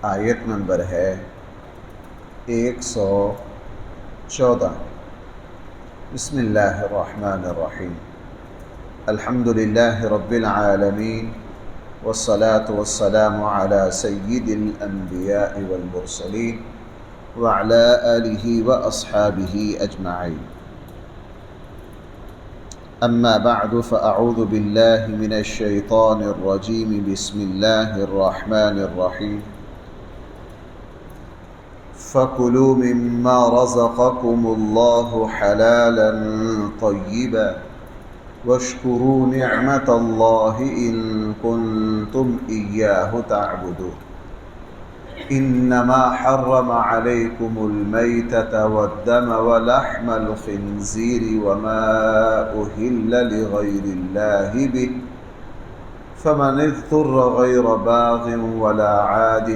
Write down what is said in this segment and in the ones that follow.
آیت نمبر ہے 114۔ بسم اللہ الرحمن الرحیم۔ الحمد للہ رب العالمین والصلاة والسلام علی سید الانبیاء والمرسلین وعلی آلہ واصحابہ اجمعین۔ اما بعد فاعوذ باللہ من الشیطان الرجیم۔ بسم اللہ الرحمن الرحیم۔ فَكُلُوا مِمَّا رَزَقَكُمُ اللَّهُ حَلَالًا طَيِّبًا وَاشْكُرُوا نِعْمَةَ اللَّهِ إِن كُنتُمْ إِيَّاهُ تَعْبُدُونَ۔ إِنَّمَا حَرَّمَ عَلَيْكُمُ الْمَيْتَةَ وَالدَّمَ وَلَحْمَ الْخِنْزِيرِ وَمَا أُهِلَّ لِغَيْرِ اللَّهِ بِهِ فَمَنِ اضْطُرَّ غَيْرَ بَاغٍ وَلَا عَادٍ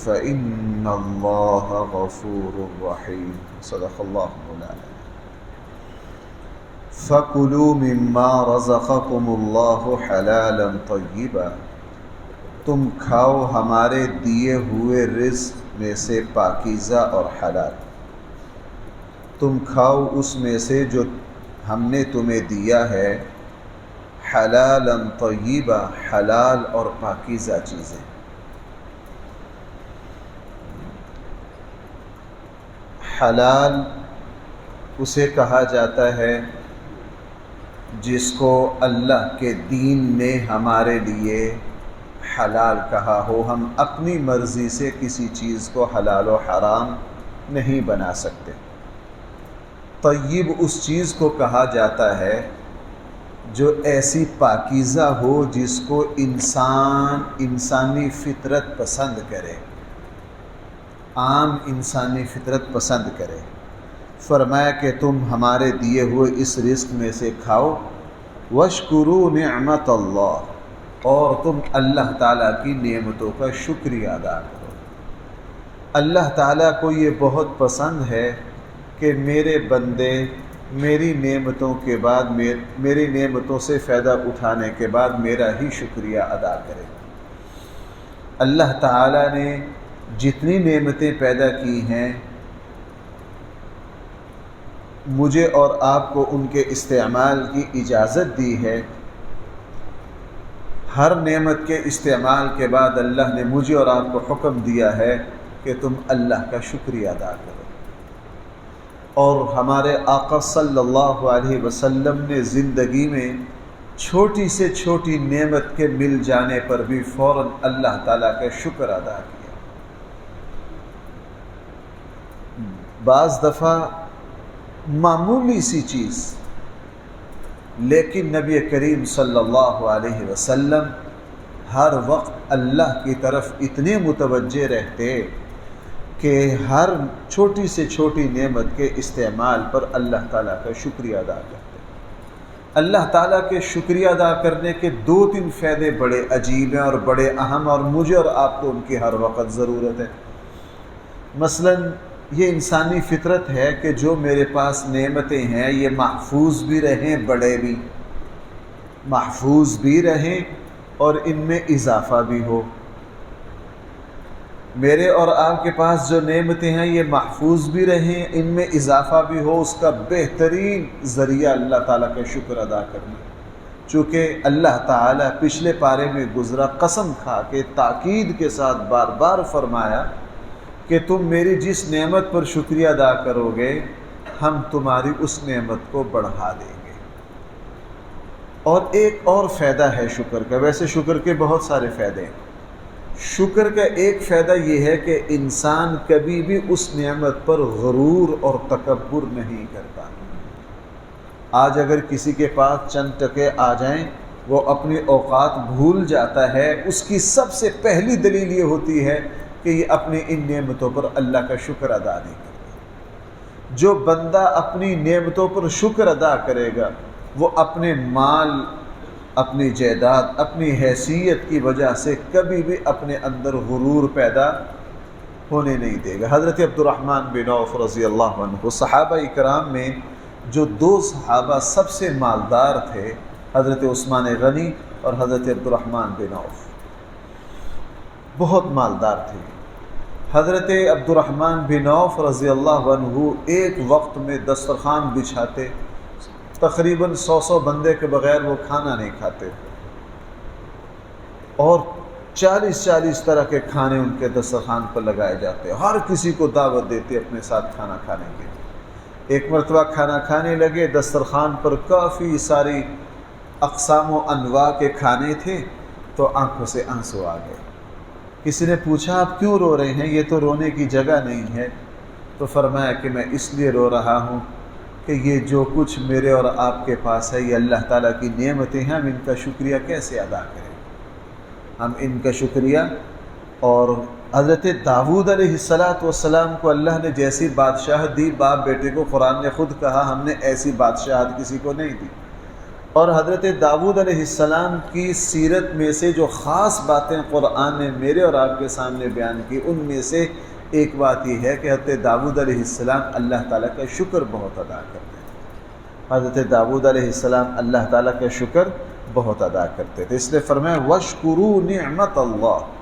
فَإِنَّ اللَّهَ غَفُورٌ رَحِيمٌ۔ صدق اللہ مولانا۔ فَكُلُوا مِمَّا رَزَقَكُمُ اللَّهُ حَلَالًا طَيِّبًا، تم کھاؤ ہمارے دیے ہوئے رزق میں سے پاکیزہ اور حلال۔ تم کھاؤ اس میں سے جو ہم نے تمہیں دیا ہے، حلالاً طیبہ، حلال اور پاکیزہ چیزیں۔ حلال اسے کہا جاتا ہے جس کو اللہ کے دین نے ہمارے لیے حلال کہا ہو۔ ہم اپنی مرضی سے کسی چیز کو حلال و حرام نہیں بنا سکتے۔ طیب اس چیز کو کہا جاتا ہے جو ایسی پاکیزہ ہو جس کو انسانی فطرت پسند کرے، عام انسانی فطرت پسند کرے۔ فرمایا کہ تم ہمارے دیے ہوئے اس رزق میں سے کھاؤ، وَاشْكُرُوا نِعْمَةَ اللَّهِ، اور تم اللہ تعالیٰ کی نعمتوں کا شکریہ ادا کرو۔ اللہ تعالیٰ کو یہ بہت پسند ہے کہ میرے بندے میری نعمتوں کے بعد میری نعمتوں سے فائدہ اٹھانے کے بعد میرا ہی شکریہ ادا کرے۔ اللہ تعالیٰ نے جتنی نعمتیں پیدا کی ہیں، مجھے اور آپ کو ان کے استعمال کی اجازت دی ہے۔ ہر نعمت کے استعمال کے بعد اللہ نے مجھے اور آپ کو حکم دیا ہے کہ تم اللہ کا شکریہ ادا کرو۔ اور ہمارے آقا صلی اللہ علیہ وسلم نے زندگی میں چھوٹی سے چھوٹی نعمت کے مل جانے پر بھی فوراً اللہ تعالیٰ کا شکر ادا کیا۔ بعض دفعہ معمولی سی چیز، لیکن نبی کریم صلی اللہ علیہ وسلم ہر وقت اللہ کی طرف اتنے متوجہ رہتے کہ ہر چھوٹی سے چھوٹی نعمت کے استعمال پر اللہ تعالیٰ کا شکریہ ادا کرتے۔ اللہ تعالیٰ کے شکریہ ادا کرنے کے 2-3 فائدے بڑے عجیب ہیں اور بڑے اہم، اور مجھے اور آپ کو ان کی ہر وقت ضرورت ہے۔ مثلاً یہ انسانی فطرت ہے کہ جو میرے پاس نعمتیں ہیں یہ محفوظ بھی رہیں، بڑے بھی محفوظ بھی رہیں اور ان میں اضافہ بھی ہو۔ میرے اور آپ کے پاس جو نعمتیں ہیں یہ محفوظ بھی رہیں، ان میں اضافہ بھی ہو۔ اس کا بہترین ذریعہ اللہ تعالیٰ کا شکر ادا کرنا، چونکہ اللہ تعالیٰ پچھلے پارے میں گزرا قسم کھا کے تاکید کے ساتھ بار بار فرمایا کہ تم میری جس نعمت پر شکریہ ادا کرو گے ہم تمہاری اس نعمت کو بڑھا دیں گے۔ اور ایک اور فائدہ ہے شکر کا، ویسے شکر کے بہت سارے فائدے ہیں۔ شکر کا ایک فائدہ یہ ہے کہ انسان کبھی بھی اس نعمت پر غرور اور تکبر نہیں کرتا۔ آج اگر کسی کے پاس چند ٹکے آ جائیں وہ اپنے اوقات بھول جاتا ہے، اس کی سب سے پہلی دلیل یہ ہوتی ہے کہ یہ اپنی ان نعمتوں پر اللہ کا شکر ادا نہیں کرتا۔ جو بندہ اپنی نعمتوں پر شکر ادا کرے گا وہ اپنے مال، اپنی جائیداد، اپنی حیثیت کی وجہ سے کبھی بھی اپنے اندر غرور پیدا ہونے نہیں دے گا۔ حضرت عبد الرحمن بن عوف رضی اللہ عنہ، صحابہ اکرام میں جو 2 صحابہ سب سے مالدار تھے، حضرت عثمان غنی اور حضرت عبد الرحمن بن عوف، بہت مالدار تھے۔ حضرت عبد الرحمن بن عوف رضی اللہ عنہ ایک وقت میں دسترخوان بچھاتے، تقریباً 100 بندے کے بغیر وہ کھانا نہیں کھاتے، اور 40 طرح کے کھانے ان کے دسترخوان پر لگائے جاتے، ہر کسی کو دعوت دیتے اپنے ساتھ کھانا کھانے کے۔ ایک مرتبہ کھانا کھانے لگے، دسترخوان پر کافی ساری اقسام و انواع کے کھانے تھے، تو آنکھوں سے آنسو آ گئے۔ کسی نے پوچھا آپ کیوں رو رہے ہیں، یہ تو رونے کی جگہ نہیں ہے؟ تو فرمایا کہ میں اس لیے رو رہا ہوں کہ یہ جو کچھ میرے اور آپ کے پاس ہے یہ اللہ تعالیٰ کی نعمتیں ہیں، ہم ان کا شکریہ کیسے ادا کریں؟ ہم ان کا شکریہ۔ اور حضرت داؤد علیہ السلام کو اللہ نے جیسی بادشاہت دی، باپ بیٹے کو، قرآن نے خود کہا ہم نے ایسی بادشاہت کسی کو نہیں دی۔ اور حضرت داؤد علیہ السلام کی سیرت میں سے جو خاص باتیں قرآن نے میرے اور آپ کے سامنے بیان کی، ان میں سے ایک بات یہ ہے کہ حضرت داؤد علیہ السلام اللہ تعالیٰ کا شکر بہت ادا کرتے ہیں۔ حضرت داؤد علیہ السلام اللہ تعالیٰ کا شکر بہت ادا کرتے تھے، اس لیے فرمایا وَاشْكُرُوا نِعْمَتَ اللَّهِ،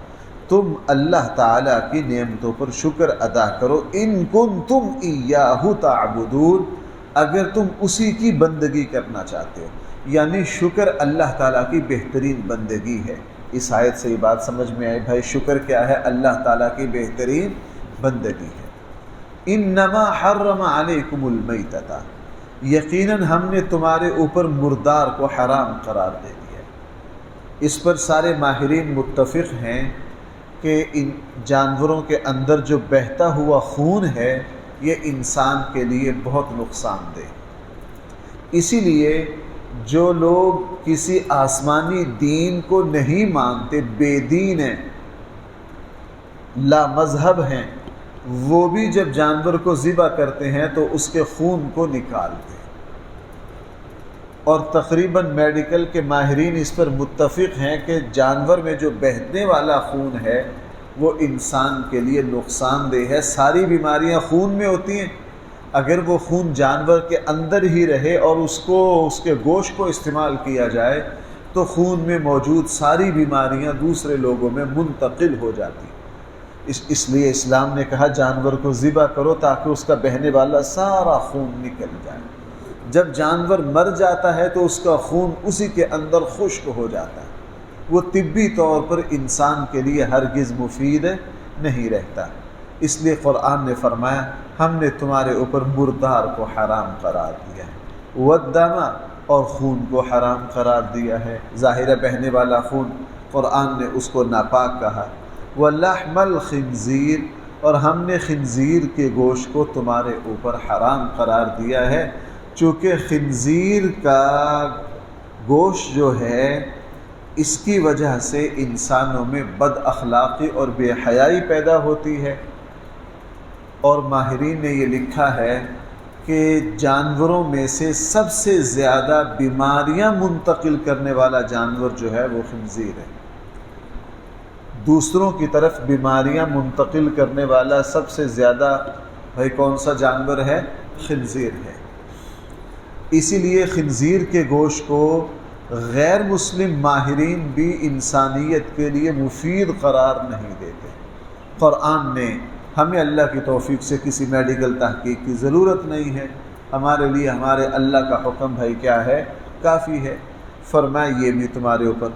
تم اللہ تعالیٰ کی نعمتوں پر شکر ادا کرو، ان کنتم ایاہ تعبدون، اگر تم اسی کی بندگی کرنا چاہتے ہو۔ یعنی شکر اللہ تعالیٰ کی بہترین بندگی ہے۔ اس آیت سے یہ بات سمجھ میں آئی بھائی شکر کیا ہے؟ اللہ تعالیٰ کی بہترین بندگی ہے۔ انما حرم علیکم المیتۃ، یقیناً ہم نے تمہارے اوپر مردار کو حرام قرار دے دیا۔ اس پر سارے ماہرین متفق ہیں کہ ان جانوروں کے اندر جو بہتا ہوا خون ہے یہ انسان کے لیے بہت نقصان دہ۔ اسی لیے جو لوگ کسی آسمانی دین کو نہیں مانتے، بے دین ہیں، لا مذہب ہیں، وہ بھی جب جانور کو ذبح کرتے ہیں تو اس کے خون کو نکالتے ہیں۔ اور تقریباً میڈیکل کے ماہرین اس پر متفق ہیں کہ جانور میں جو بہنے والا خون ہے وہ انسان کے لیے نقصان دہ ہے۔ ساری بیماریاں خون میں ہوتی ہیں، اگر وہ خون جانور کے اندر ہی رہے اور اس کے گوشت کو استعمال کیا جائے تو خون میں موجود ساری بیماریاں دوسرے لوگوں میں منتقل ہو جاتی۔ اس لیے اسلام نے کہا جانور کو ذبح کرو تاکہ اس کا بہنے والا سارا خون نکل جائے۔ جب جانور مر جاتا ہے تو اس کا خون اسی کے اندر خشک ہو جاتا ہے، وہ طبی طور پر انسان کے لیے ہرگز مفید نہیں رہتا۔ اس لیے قرآن نے فرمایا ہم نے تمہارے اوپر مردار کو حرام قرار دیا ہے، والدم، اور خون کو حرام قرار دیا ہے۔ ظاہر بہنے والا خون، قرآن نے اس کو ناپاک کہا۔ ولحم الخنزیر، اور ہم نے خنزیر کے گوشت کو تمہارے اوپر حرام قرار دیا ہے، چونکہ خنزیر کا گوشت جو ہے اس کی وجہ سے انسانوں میں بد اخلاقی اور بے حیائی پیدا ہوتی ہے۔ اور ماہرین نے یہ لکھا ہے کہ جانوروں میں سے سب سے زیادہ بیماریاں منتقل کرنے والا جانور جو ہے وہ خنزیر ہے۔ دوسروں کی طرف بیماریاں منتقل کرنے والا سب سے زیادہ بھائی کون سا جانور ہے؟ خنزیر ہے۔ اسی لیے خنزیر کے گوشت کو غیر مسلم ماہرین بھی انسانیت کے لیے مفید قرار نہیں دیتے۔ قرآن نے ہمیں اللہ کی توفیق سے کسی میڈیکل تحقیق کی ضرورت نہیں ہے، ہمارے لیے ہمارے اللہ کا حکم بھائی کیا ہے؟ کافی ہے۔ فرمایا یہ بھی تمہارے اوپر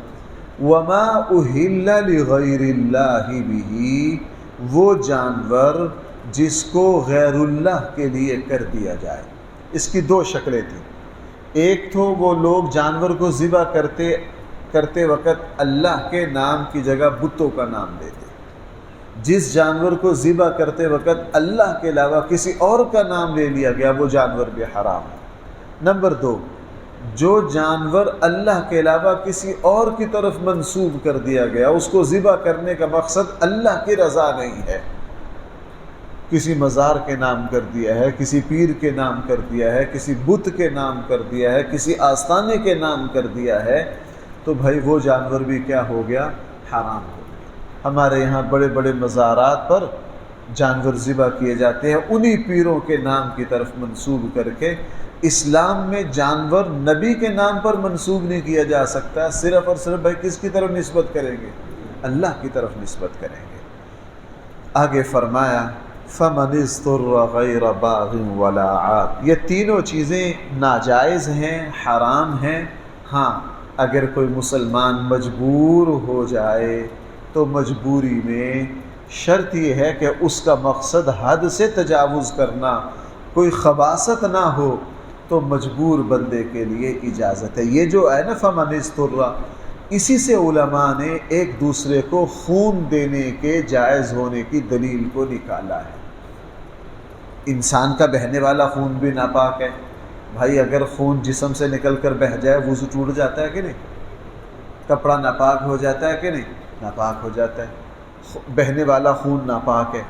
وما اہل لغیر اللہ بہ، وہ جانور جس کو غیر اللہ کے لیے کر دیا جائے۔ اس کی دو شکلیں تھیں، ایک تو وہ لوگ جانور کو ذبح کرتے وقت اللہ کے نام کی جگہ بتوں کا نام لیتے۔ جس جانور کو ذبح کرتے وقت اللہ کے علاوہ کسی اور کا نام لے لیا گیا وہ جانور بھی حرام ہے۔ نمبر 2، جو جانور اللہ کے علاوہ کسی اور کی طرف منسوب کر دیا گیا، اس کو ذبح کرنے کا مقصد اللہ کی رضا نہیں ہے، کسی مزار کے نام کر دیا ہے، کسی پیر کے نام کر دیا ہے، کسی بت کے نام کر دیا ہے، کسی آستانے کے نام کر دیا ہے، تو بھائی وہ جانور بھی کیا ہو گیا؟ حرام ہو گیا۔ ہمارے یہاں بڑے بڑے مزارات پر جانور ذبح کیے جاتے ہیں انہی پیروں کے نام کی طرف منسوب کر کے۔ اسلام میں جانور نبی کے نام پر منسوب نہیں کیا جا سکتا، صرف اور صرف بھائی کس کی طرف نسبت کریں گے؟ اللہ کی طرف نسبت کریں گے۔ آگے فرمایا فَمَنِ اضْطُرَّ غَيْرَ بَاغٍ وَلَا عَادٍ، یہ تینوں چیزیں ناجائز ہیں، حرام ہیں۔ ہاں اگر کوئی مسلمان مجبور ہو جائے تو مجبوری میں شرط یہ ہے کہ اس کا مقصد حد سے تجاوز کرنا، کوئی خباثت نہ ہو، تو مجبور بندے کے لیے اجازت ہے۔ یہ جو ہے نا فَمَنِ اضْطُرَّ، اسی سے علماء نے ایک دوسرے کو خون دینے کے جائز ہونے کی دلیل کو نکالا ہے۔ انسان کا بہنے والا خون بھی ناپاک ہے بھائی، اگر خون جسم سے نکل کر بہہ جائے وضو ٹوٹ جاتا ہے کہ نہیں؟ کپڑا ناپاک ہو جاتا ہے کہ نہیں؟ ناپاک ہو جاتا ہے، بہنے والا خون ناپاک ہے۔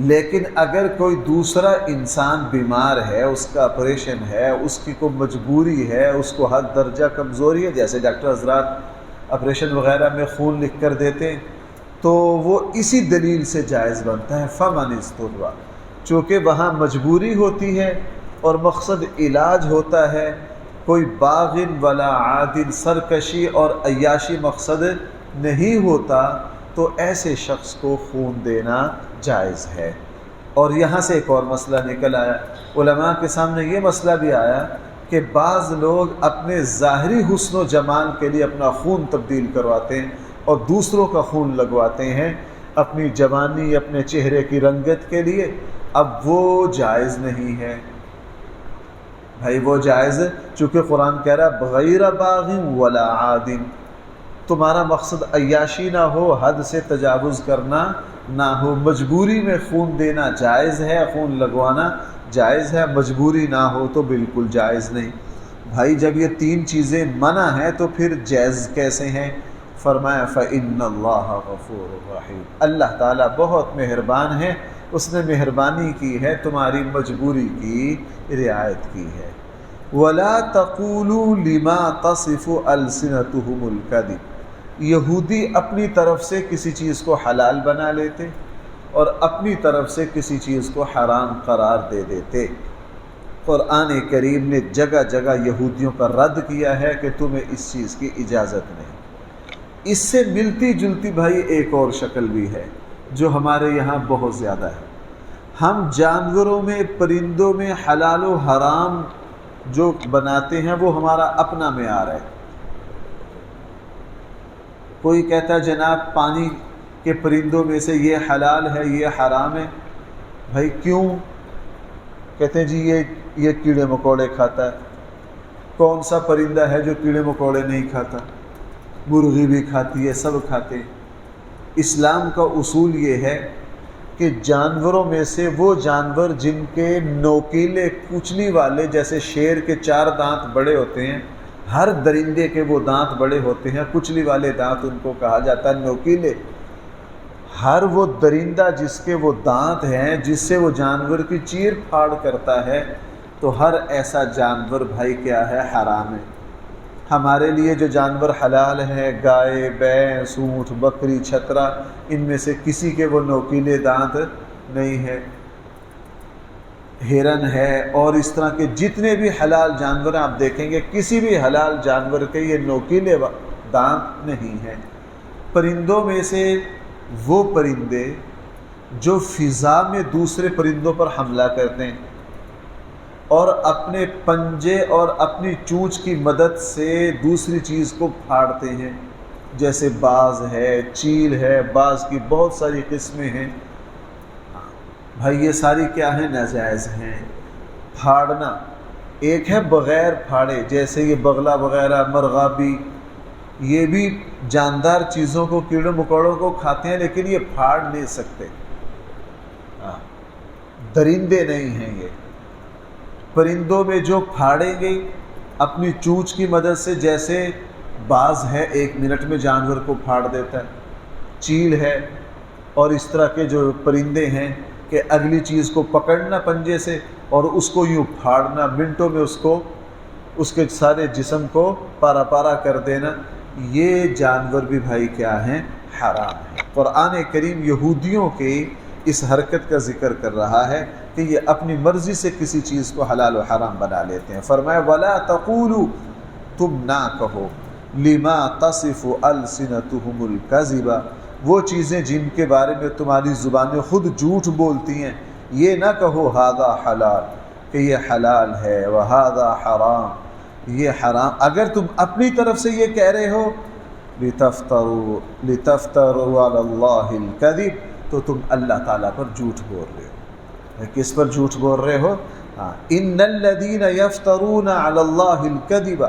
لیکن اگر کوئی دوسرا انسان بیمار ہے، اس کا آپریشن ہے، اس کی کوئی مجبوری ہے، اس کو حد درجہ کمزوری ہے، جیسے ڈاکٹر حضرات آپریشن وغیرہ میں خون لکھ کر دیتے ہیں، تو وہ اسی دلیل سے جائز بنتا ہے فَمَنِ اضْطُرَّ، چونکہ وہاں مجبوری ہوتی ہے اور مقصد علاج ہوتا ہے، کوئی باغن ولا عادل، سرکشی اور عیاشی مقصد نہیں ہوتا، تو ایسے شخص کو خون دینا جائز ہے۔ اور یہاں سے ایک اور مسئلہ نکل آیا، علماء کے سامنے یہ مسئلہ بھی آیا کہ بعض لوگ اپنے ظاہری حسن و جمال کے لیے اپنا خون تبدیل کرواتے ہیں اور دوسروں کا خون لگواتے ہیں اپنی جوانی، اپنے چہرے کی رنگت کے لیے۔ اب وہ جائز نہیں ہے بھائی، وہ جائز، چونکہ قرآن کہہ رہا ہے بغیر باغ ولا عاد، تمہارا مقصد عیاشی نہ ہو، حد سے تجاوز کرنا نہ ہو، مجبوری میں خون دینا جائز ہے، خون لگوانا جائز ہے، مجبوری نہ ہو تو بالکل جائز نہیں۔ بھائی جب یہ تین چیزیں منع ہیں تو پھر جائز کیسے ہیں؟ فرمایا فَإِنَّ اللَّهَ غَفُورٌ رَحِيمٌ، اللہ تعالیٰ بہت مہربان ہے، اس نے مہربانی کی ہے، تمہاری مجبوری کی رعایت کی ہے۔ وَلَا تَقُولُوا لِمَا تَصِفُ أَلْسِنَتُهُمُ الْكَذِبَ، یہودی اپنی طرف سے کسی چیز کو حلال بنا لیتے اور اپنی طرف سے کسی چیز کو حرام قرار دے دیتے۔ قرآن کریم نے جگہ جگہ یہودیوں کا رد کیا ہے کہ تمہیں اس چیز کی اجازت نہیں۔ اس سے ملتی جلتی بھائی ایک اور شکل بھی ہے جو ہمارے یہاں بہت زیادہ ہے۔ ہم جانوروں میں، پرندوں میں حلال و حرام جو بناتے ہیں وہ ہمارا اپنا معیار ہے۔ کوئی کہتا ہے جناب پانی کے پرندوں میں سے یہ حلال ہے، یہ حرام ہے۔ بھائی کیوں؟ کہتے ہیں جی یہ کیڑے مکوڑے کھاتا ہے۔ کون سا پرندہ ہے جو کیڑے مکوڑے نہیں کھاتا؟ مرغی بھی کھاتی ہے، سب کھاتے ہیں۔ اسلام کا اصول یہ ہے کہ جانوروں میں سے وہ جانور جن کے نوکیلے کچلی والے، جیسے شیر کے 4 دانت بڑے ہوتے ہیں، ہر درندے کے وہ دانت بڑے ہوتے ہیں، کچلی والے دانت ان کو کہا جاتا ہے نوکیلے۔ ہر وہ درندہ جس کے وہ دانت ہیں، جس سے وہ جانور کی چیر پھاڑ کرتا ہے، تو ہر ایسا جانور بھائی کیا ہے؟ حرام ہے۔ ہمارے لیے جو جانور حلال ہے، گائے، بھینس، اونٹ، بکری، چھترا، ان میں سے کسی کے وہ نوکیلے دانت نہیں ہے۔ ہرن ہے اور اس طرح کے جتنے بھی حلال جانور ہیں آپ دیکھیں گے کسی بھی حلال جانور کے یہ نوکیلے دانت نہیں ہیں۔ پرندوں میں سے وہ پرندے جو فضا میں دوسرے پرندوں پر حملہ کرتے ہیں اور اپنے پنجے اور اپنی چونچ کی مدد سے دوسری چیز کو پھاڑتے ہیں، جیسے باز ہے، چیل ہے، باز کی بہت ساری قسمیں ہیں بھائی، یہ ساری کیا ہیں؟ ناجائز ہیں۔ پھاڑنا ایک ہے بغیر پھاڑے، جیسے یہ بغلہ وغیرہ، مرغابی، یہ بھی جاندار چیزوں کو، کیڑوں مکوڑوں کو کھاتے ہیں لیکن یہ پھاڑ نہیں سکتے، درندے نہیں ہیں یہ۔ پرندوں میں جو پھاڑیں گے اپنی چونچ کی مدد سے، جیسے باز ہے 1 منٹ میں جانور کو پھاڑ دیتا ہے، چیل ہے، اور اس طرح کے جو پرندے ہیں کہ اگلی چیز کو پکڑنا پنجے سے اور اس کو یوں پھاڑنا، منٹوں میں اس کے سارے جسم کو پارا پارا کر دینا، یہ جانور بھی بھائی کیا ہیں؟ حرام ہے۔ قرآن کریم یہودیوں کے اس حرکت کا ذکر کر رہا ہے کہ یہ اپنی مرضی سے کسی چیز کو حلال و حرام بنا لیتے ہیں۔ فرمایا وَلَا تَقُولُوا، تم نہ کہو، لِمَا تَصِفُ أَلْسِنَتُهُمُ الْكَذِبَ، وہ چیزیں جن کے بارے میں تمہاری زبانیں خود جھوٹ بولتی ہیں، یہ نہ کہو ھذا حلال کہ یہ حلال ہے، وھذا حرام یہ حرام، اگر تم اپنی طرف سے یہ کہہ رہے ہو لتفتروا علی اللہ الکذب، تو تم اللہ تعالیٰ پر جھوٹ بول رہے ہو۔ کس پر جھوٹ بول رہے ہو؟ ان الذین یفترون علی اللہ الکذب،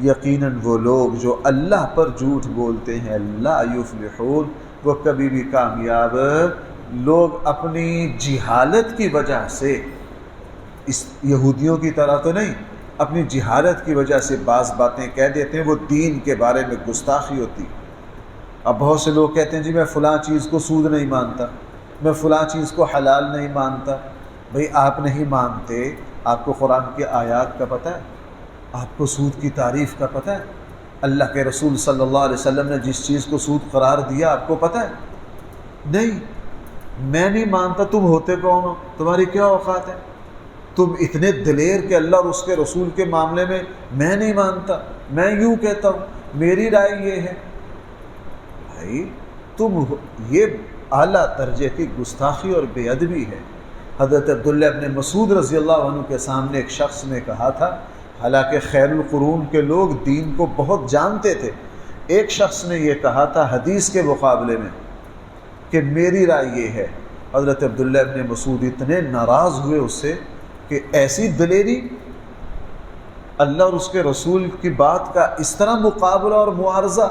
یقیناً وہ لوگ جو اللہ پر جھوٹ بولتے ہیں، لا یفلحون، وہ کبھی بھی کامیاب، لوگ اپنی جہالت کی وجہ سے، اس یہودیوں کی طرح تو نہیں، اپنی جہالت کی وجہ سے بعض باتیں کہہ دیتے ہیں، وہ دین کے بارے میں گستاخی ہوتی۔ اب بہت سے لوگ کہتے ہیں جی میں فلاں چیز کو سود نہیں مانتا، میں فلاں چیز کو حلال نہیں مانتا۔ بھئی آپ نہیں مانتے، آپ کو قرآن کی آیات کا پتہ ہے؟ آپ کو سود کی تعریف کا پتہ ہے؟ اللہ کے رسول صلی اللہ علیہ وسلم نے جس چیز کو سود قرار دیا آپ کو پتہ ہے؟ نہیں، میں نہیں مانتا، تم ہوتے کون ہو؟ تمہاری کیا اوقات ہے؟ تم اتنے دلیر کہ اللہ اور اس کے رسول کے معاملے میں نہیں مانتا، میں یوں کہتا ہوں، میری رائے یہ ہے۔ بھائی تم، یہ اعلیٰ درجے کی گستاخی اور بے ادبی ہے۔ حضرت عبداللہ ابن مسعود رضی اللہ عنہ کے سامنے ایک شخص نے کہا تھا، حالانکہ خیر القرون کے لوگ دین کو بہت جانتے تھے، ایک شخص نے یہ کہا تھا حدیث کے مقابلے میں کہ میری رائے یہ ہے۔ حضرت عبداللہ ابن مسعود اتنے ناراض ہوئے اس سے کہ ایسی دلیری، اللہ اور اس کے رسول کی بات کا اس طرح مقابلہ اور معارضہ،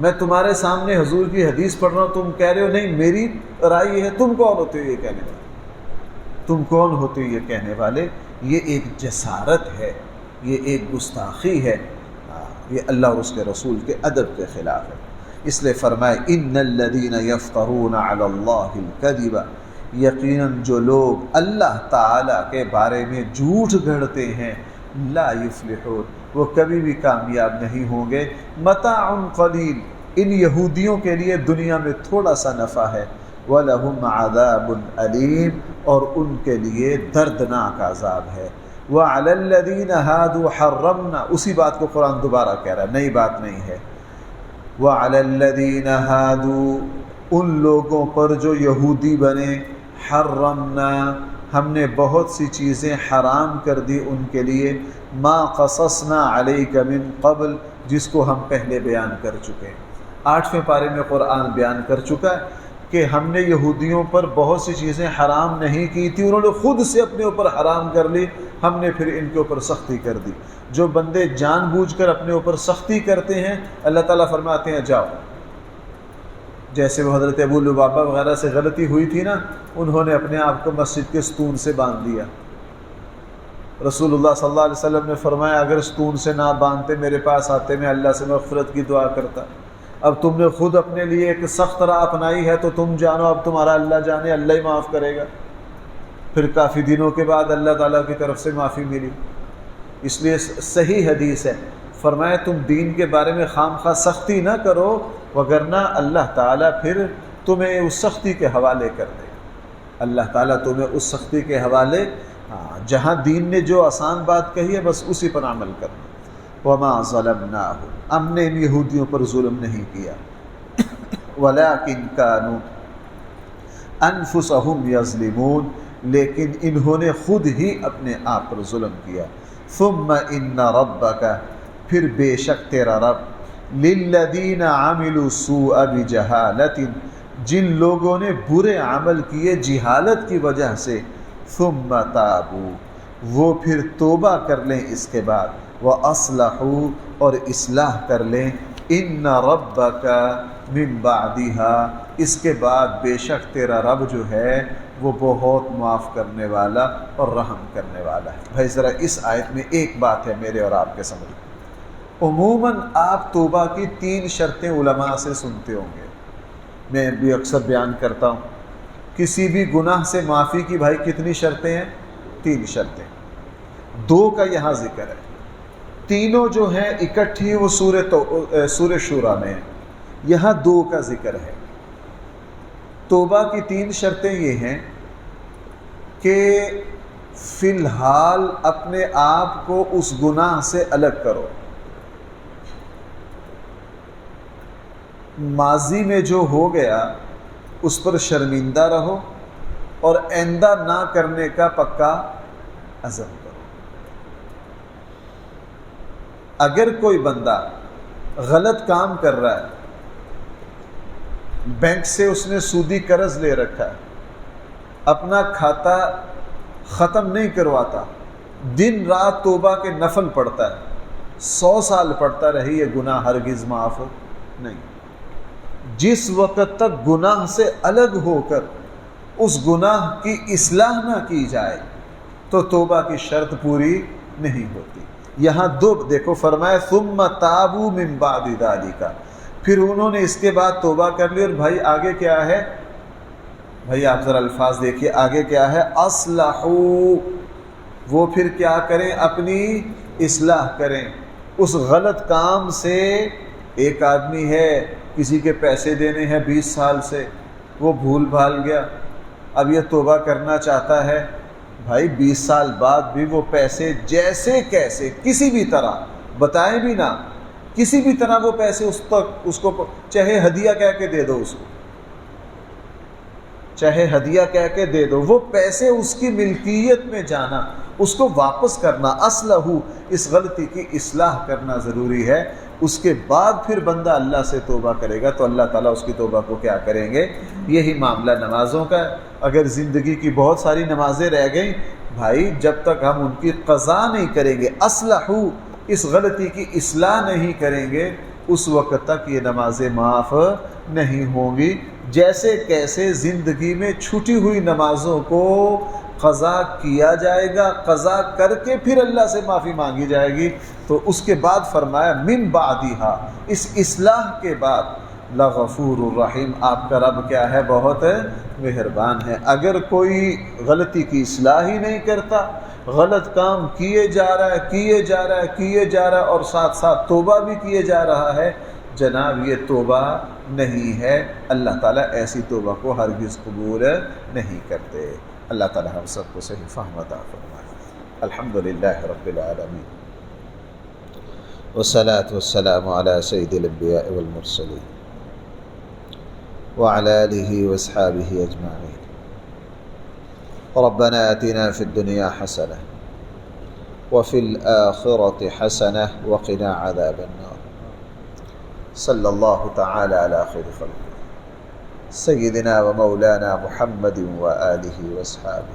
میں تمہارے سامنے حضور کی حدیث پڑھ رہا ہوں، تم کہہ رہے ہو نہیں میری رائے یہ ہے، تم کون ہوتے ہو یہ کہنے والے؟ تم کون ہوتے ہو یہ کہنے والے؟ یہ ایک جسارت ہے، یہ ایک گستاخی ہے، یہ اللہ اور اس کے رسول کے ادب کے خلاف ہے۔ اس لیے فرمائے ان الذین یفترون علی اللہ الکذب، یقیناً جو لوگ اللہ تعالیٰ کے بارے میں جھوٹ گھڑتے ہیں، لا یفلحون، وہ کبھی بھی کامیاب نہیں ہوں گے۔ متاع قلیل، ان یہودیوں کے لیے دنیا میں تھوڑا سا نفع ہے، وَلَهُمْ عَذَابٌ علیم، اور ان کے لیے دردناک عذاب ہے۔ وَعَلَى الَّذِينَ هَادُوا حَرَّمْنَا، اسی بات کو قرآن دوبارہ کہہ رہا ہے، نئی بات نہیں ہے۔ وَعَلَى الَّذِينَ هَادُوا، ان لوگوں پر جو یہودی بنے، حرمنا، ہم نے بہت سی چیزیں حرام کر دی ان کے لیے، ما قصصنا علیک من قبل، جس کو ہم پہلے بیان کر چکے۔ 8ویں پارے میں قرآن بیان کر چکا ہے کہ ہم نے یہودیوں پر بہت سی چیزیں حرام نہیں کی تھی، انہوں نے خود سے اپنے اوپر حرام کر لی، ہم نے پھر ان کے اوپر سختی کر دی۔ جو بندے جان بوجھ کر اپنے اوپر سختی کرتے ہیں، اللہ تعالیٰ فرماتے ہیں جاؤ، جیسے وہ حضرت ابو لبابہ وغیرہ سے غلطی ہوئی تھی نا، انہوں نے اپنے آپ کو مسجد کے ستون سے باندھ دیا۔ رسول اللہ صلی اللہ علیہ وسلم نے فرمایا اگر ستون سے نہ باندھتے میرے پاس آتے، میں اللہ سے مغفرت کی دعا کرتا۔ اب تم نے خود اپنے لیے ایک سخت راہ اپنائی ہے تو تم جانو، اب تمہارا اللہ جانے، اللہ ہی معاف کرے گا۔ پھر کافی دنوں کے بعد اللہ تعالیٰ کی طرف سے معافی ملی۔ اس لیے صحیح حدیث ہے، فرمایا تم دین کے بارے میں خام خواہ سختی نہ کرو، وگرنہ اللہ تعالیٰ پھر تمہیں اس سختی کے حوالے کر دے۔ اللہ تعالیٰ تمہیں اس سختی کے حوالے، جہاں دین نے جو آسان بات کہی ہے بس اسی پر عمل کرنا۔ وما ظلمناہم، ہم نے ان یہودیوں پر ظلم نہیں کیا، ولکن کانوا انفسہم یظلمون، لیکن انہوں نے خود ہی اپنے آپ پر ظلم کیا۔ ثم ان ربک، پھر بے شک تیرا رب، للذین عملوا السوء بجہالۃ، جن لوگوں نے برے عمل کیے جہالت کی وجہ سے، ثم تابوا، وہ پھر توبہ کر لیں اس کے بعد، وَأَصْلَحُوا، اور اصلاح کر لیں، إِنَّ رَبَّكَ مِن بَعْدِهَا، اس کے بعد بے شک تیرا رب جو ہے وہ بہت معاف کرنے والا اور رحم کرنے والا ہے۔ بھائی ذرا اس آیت میں ایک بات ہے میرے اور آپ کے سمجھ، عموماً آپ توبہ کی 3 شرطیں علماء سے سنتے ہوں گے، میں بھی اکثر بیان کرتا ہوں۔ کسی بھی گناہ سے معافی کی بھائی کتنی شرطیں ہیں؟ 3 شرطیں، 2 کا یہاں ذکر ہے، تینوں جو ہیں اکٹھی وہ سورہ شورى میں ہیں، یہاں 2 کا ذکر ہے۔ توبہ کی 3 شرطیں یہ ہیں کہ فی الحال اپنے آپ کو اس گناہ سے الگ کرو، ماضی میں جو ہو گیا اس پر شرمندہ رہو اور آئندہ نہ کرنے کا پکا عزم کرو۔ اگر کوئی بندہ غلط کام کر رہا ہے، بینک سے اس نے سودی قرض لے رکھا ہے، اپنا کھاتا ختم نہیں کرواتا، دن رات توبہ کے نفل پڑھتا ہے، 100 سال پڑھتا رہے، یہ گناہ ہرگز معاف نہیں۔ جس وقت تک گناہ سے الگ ہو کر اس گناہ کی اصلاح نہ کی جائے تو توبہ کی شرط پوری نہیں ہوتی۔ یہاں دو دیکھو، فرمایا ثم تابوا من بعد ذلک، پھر انہوں نے اس کے بعد توبہ کر لی۔ اور بھائی آگے کیا ہے؟ بھائی آپ ذرا الفاظ دیکھیے، آگے کیا ہے؟ اصلحوا، وہ پھر کیا کریں؟ اپنی اصلاح کریں۔ اس غلط کام سے، ایک آدمی ہے کسی کے پیسے دینے ہیں 20 سال سے، وہ بھول بھال گیا، اب یہ توبہ کرنا چاہتا ہے، بھائی 20 سال بعد بھی وہ پیسے جیسے کیسے کسی بھی طرح بتائیں بھی نہ، کسی بھی طرح وہ پیسے اس کو چاہے ہدیہ کہہ کے دے دو، اس کو چاہے ہدیہ کہہ کے دے دو، وہ پیسے اس کی ملکیت میں جانا، اس کو واپس کرنا، اصلحو، اس غلطی کی اصلاح کرنا ضروری ہے۔ اس کے بعد پھر بندہ اللہ سے توبہ کرے گا تو اللہ تعالیٰ اس کی توبہ کو کیا کریں گے؟ یہی معاملہ نمازوں کا ہے۔ اگر زندگی کی بہت ساری نمازیں رہ گئیں، بھائی جب تک ہم ان کی قضا نہیں کریں گے، اصلحو، اس غلطی کی اصلاح نہیں کریں گے، اس وقت تک یہ نمازیں معاف نہیں ہوں گی۔ جیسے کیسے زندگی میں چھوٹی ہوئی نمازوں کو قضا کیا جائے گا، قضا کر کے پھر اللہ سے معافی مانگی جائے گی، تو اس کے بعد فرمایا من بعدہا، اس اصلاح کے بعد لغفور الرحیم، آپ کا رب کیا ہے؟ بہت مہربان ہے۔ اگر کوئی غلطی کی اصلاح ہی نہیں کرتا، غلط کام کیے جا رہا ہے اور ساتھ ساتھ توبہ بھی کیے جا رہا ہے، جناب یہ توبہ نہیں ہے۔ اللہ تعالیٰ ایسی توبہ کو ہرگز قبول نہیں کرتے۔ اللہ تعالیٰ ہم سب کو صحیح فہم عطا فرمائے۔ الحمدللہ رب العالمین، والصلاة والسلام على سید الانبیاء والمرسلین وعلى آلہ واصحابہ اجمعین۔ ربنا آتنا في الدنيا حسنة وفي الآخرة حسنة وقنا عذاب النار۔ صلی اللہ تعالی علی خیر خلقہ سیدنا و مولانا محمد و آلہ واصحابہ۔